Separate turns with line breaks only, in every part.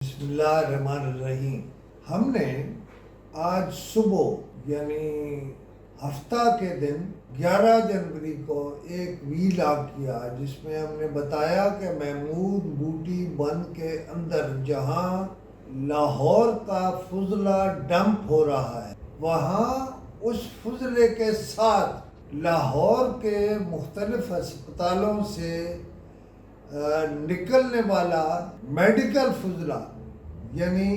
بسم اللہ الرحمن الرحیم۔ ہم نے آج صبح یعنی ہفتہ کے دن 11 جنوری کو ایک ویلاگ کیا جس میں ہم نے بتایا کہ محمود بوٹی بند کے اندر جہاں لاہور کا فضلہ ڈمپ ہو رہا ہے وہاں اس فضلے کے ساتھ لاہور کے مختلف ہسپتالوں سے نکلنے والا میڈیکل فضلہ، یعنی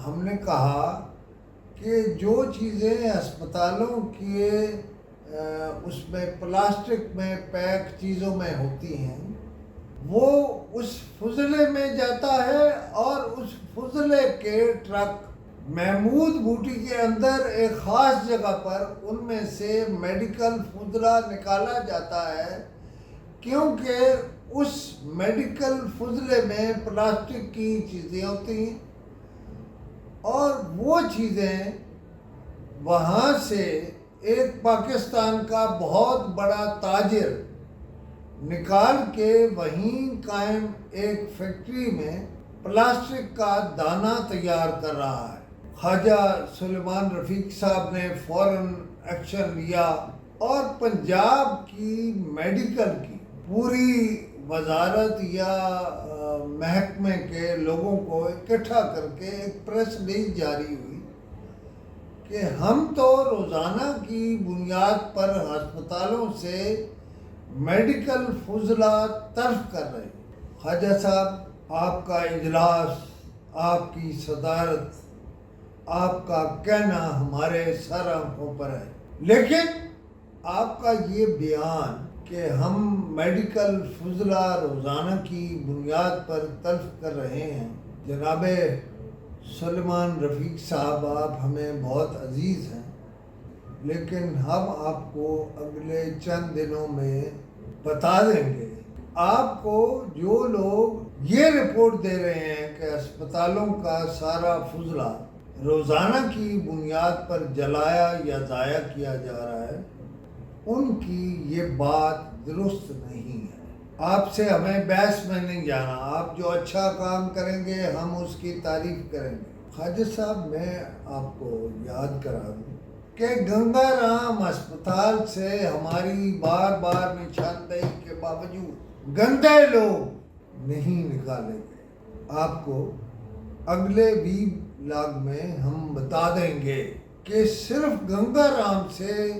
ہم نے کہا کہ جو چیزیں ہسپتالوں کے اس میں پلاسٹک میں پیک چیزوں میں ہوتی ہیں وہ اس فضلے میں جاتا ہے، اور اس فضلے کے ٹرک محمود بوٹی کے اندر ایک خاص جگہ پر ان میں سے میڈیکل فضلہ نکالا جاتا ہے، کیونکہ اس میڈیکل فضلے میں پلاسٹک کی چیزیں ہوتی ہیں اور وہ چیزیں وہاں سے ایک پاکستان کا بہت بڑا تاجر نکال کے وہیں قائم ایک فیکٹری میں پلاسٹک کا دانہ تیار کر رہا ہے۔ خواجہ سلیمان رفیق صاحب نے فوراً ایکشن لیا اور پنجاب کی میڈیکل کی پوری وزارت یا محکمے کے لوگوں کو اکٹھا کر کے ایک پریس ریلیز جاری ہوئی کہ ہم تو روزانہ کی بنیاد پر ہسپتالوں سے میڈیکل فضلہ طرف کر رہے ہیں۔ خواجہ صاحب، آپ کا اجلاس، آپ کی صدارت، آپ کا کہنا ہمارے سر آنکھوں پر ہے، لیکن آپ کا یہ بیان کہ ہم میڈیکل فضلہ روزانہ کی بنیاد پر تلف کر رہے ہیں، جناب سلیمان رفیق صاحب آپ ہمیں بہت عزیز ہیں، لیکن ہم آپ کو اگلے چند دنوں میں بتا دیں گے۔ آپ کو جو لوگ یہ رپورٹ دے رہے ہیں کہ اسپتالوں کا سارا فضلہ روزانہ کی بنیاد پر جلایا یا ضائع کیا جا رہا ہے، ان کی یہ بات درست نہیں ہے۔ آپ سے ہمیں بحث میں نہیں جانا، آپ جو اچھا کام کریں گے ہم اس کی تعریف کریں گے۔ خواجہ صاحب، میں آپ کو یاد کرا دوں کہ گنگا رام ہسپتال سے ہماری بار بار نشاندہی کے باوجود گندے لوگ نہیں نکالے گئے۔ آپ کو اگلے ویلاگ میں ہم بتا دیں گے کہ صرف گنگا رام سے،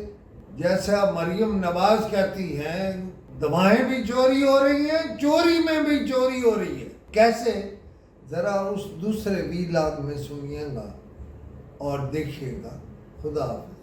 جیسا مریم نواز کہتی ہیں، دوائیں بھی چوری ہو رہی ہیں، چوری میں بھی چوری ہو رہی ہے۔ کیسے؟ ذرا اس دوسرے ویلاگ میں سنیے گا اور دیکھیے گا۔ خدا حافظ۔